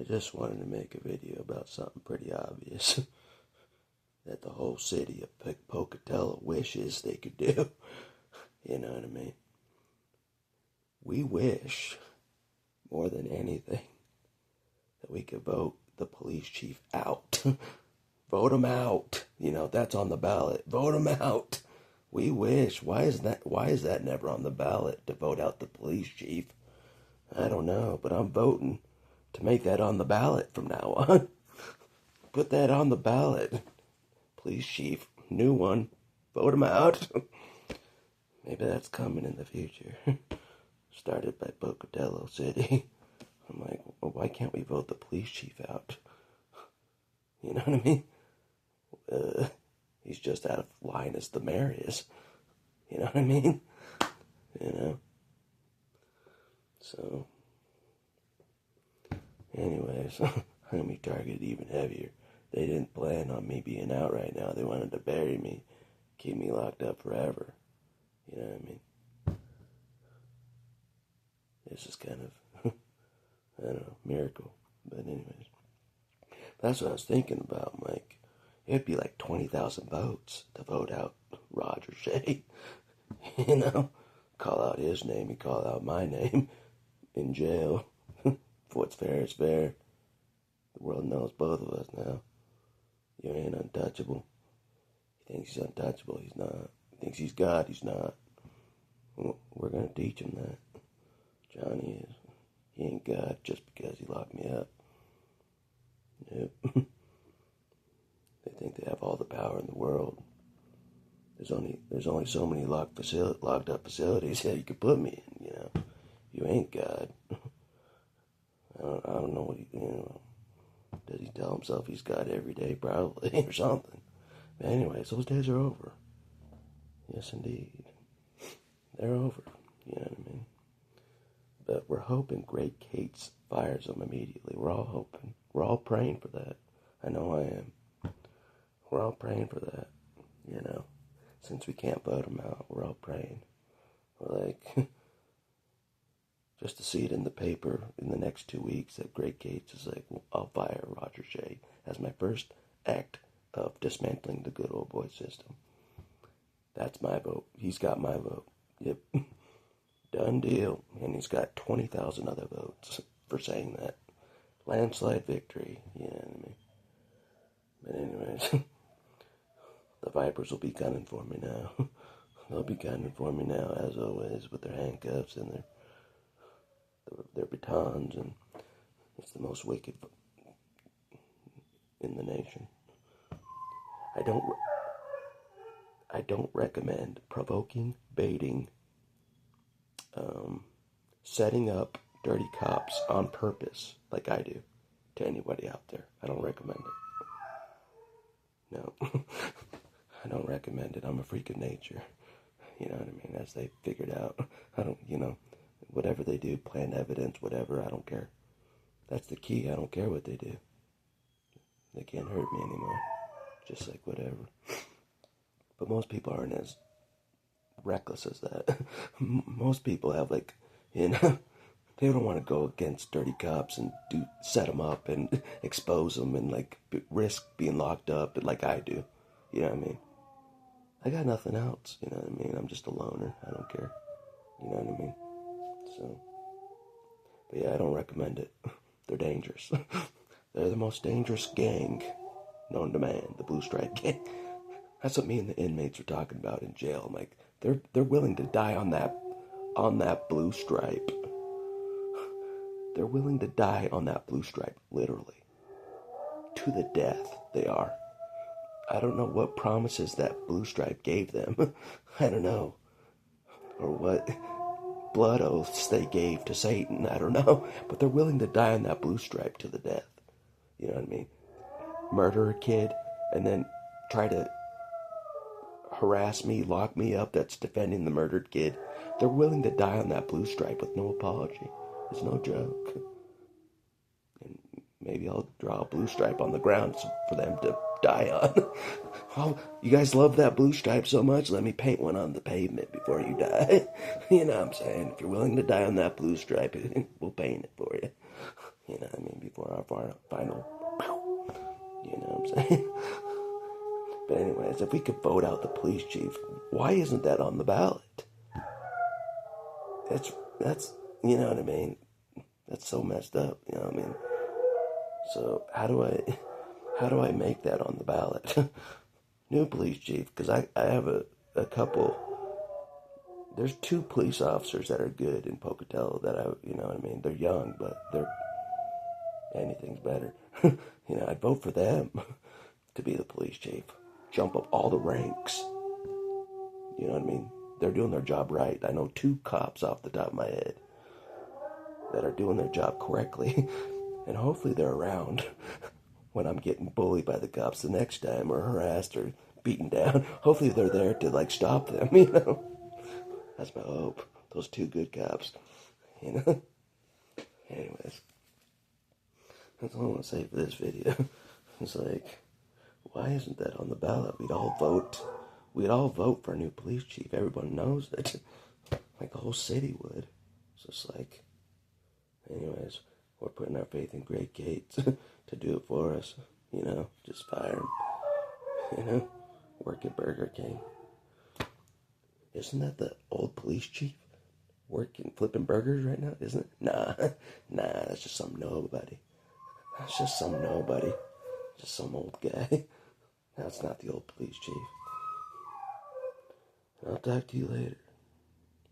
I just wanted to make a video about something pretty obvious that the whole city of Pocatello wishes they could do. You know what I mean? We wish, more than anything, that we could vote the police chief out. Vote him out. You know, that's on the ballot. Vote him out. We wish. Why is that never on the ballot, to vote out the police chief? I don't know, but I'm voting to make that on the ballot from now on. Put that on the ballot. Police chief, new one. Vote him out. Maybe that's coming in the future. Started by Pocatello City. I'm like, well, why can't we vote the police chief out? You know what I mean? He's just out of line as the mayor is. You know what I mean? You know? So, anyways, I'm going to be targeted even heavier. They didn't plan on me being out right now. They wanted to bury me, keep me locked up forever. You know what I mean? This is kind of, I don't know, miracle. But anyways, that's what I was thinking about, Mike. It'd be like 20,000 votes to vote out Roger Shea. You know? Call out his name, you call out my name in jail. What's fair is fair. The world knows both of us now. You ain't untouchable. He thinks he's untouchable, he's not. He thinks he's God, he's not. We're going to teach him that. Johnny is. He ain't God just because he locked me up. Nope. They think they have all the power in the world. There's only so many locked up facilities that you could put me in, you know. You ain't God. I don't know what you know. Does he tell himself he's God every day? Probably, or something. But anyways, those days are over. Yes, indeed. They're over. You know what I mean? But we're hoping Great Kate's fires him immediately. We're all hoping. We're all praying for that. I know I am. We're all praying for that. You know? Since we can't vote him out, we're all praying. We're like, just to see it in the paper in the next 2 weeks that Great Gates is like, well, I'll fire Roger Shea as my first act of dismantling the good old boy system. That's my vote. He's got my vote. Yep. Done deal. And he's got 20,000 other votes for saying that. Landslide victory. You know what I mean? But anyways, the Vipers will be gunning for me now. They'll be gunning for me now, as always, with their handcuffs and their batons, and it's the most wicked in the nation. I don't recommend provoking, baiting, setting up dirty cops on purpose, like I do, to anybody out there. I don't recommend it. No. I don't recommend it. I'm a freak of nature. You know what I mean? As they figured out. I don't, you know, whatever they do, planned evidence, whatever, I don't care. That's the key. I don't care what they do. They can't hurt me anymore. Just like whatever. But most people aren't as reckless as that. Most people have, like, you know, they don't want to go against dirty cops and set them up and expose them and, like, risk being locked up like I do. You know what I mean? I got nothing else, you know what I mean? I'm just a loner. I don't care. You know what I mean? So, but yeah, I don't recommend it. They're dangerous. They're the most dangerous gang known to man, the Blue Stripe Gang. That's what me and the inmates were talking about in jail. I'm like, they're willing to die on that blue stripe. They're willing to die on that blue stripe, literally. To the death, they are. I don't know what promises that blue stripe gave them. I don't know. Or what blood oaths they gave to Satan. I don't know. But they're willing to die on that blue stripe to the death. You know what I mean? Murder a kid and then try to harass me, lock me up, that's defending the murdered kid. They're willing to die on that blue stripe with no apology. It's no joke. And maybe I'll draw a blue stripe on the ground for them to die on. Oh, you guys love that blue stripe so much, let me paint one on the pavement before you die. You know what I'm saying? If you're willing to die on that blue stripe, we'll paint it for you. You know what I mean? for our final. You know what I'm saying? But anyways, if we could vote out the police chief, why isn't that on the ballot? That's you know what I mean? That's so messed up, you know what I mean? So how do I make that on the ballot? New police chief, because I have a couple. There's 2 police officers that are good in Pocatello that you know what I mean? They're young, but anything's better. You know, I'd vote for them to be the police chief. Jump up all the ranks. You know what I mean? They're doing their job right. I know 2 cops off the top of my head that are doing their job correctly. And hopefully they're around when I'm getting bullied by the cops the next time, or harassed or beaten down. Hopefully they're there to like stop them, you know? That's my hope. Those 2 good cops, you know? Anyways, that's all I want to say for this video. It's like, why isn't that on the ballot? We'd all vote for a new police chief. Everyone knows it. Like the whole city would. So it's like, anyways, we're putting our faith in Great Gates to do it for us. You know, just fire him. You know, work at Burger King. Isn't that the old police chief working, flipping burgers right now? Isn't it? Nah, that's just some nobody. That's just some nobody. Just some old guy. That's not the old police chief. I'll talk to you later.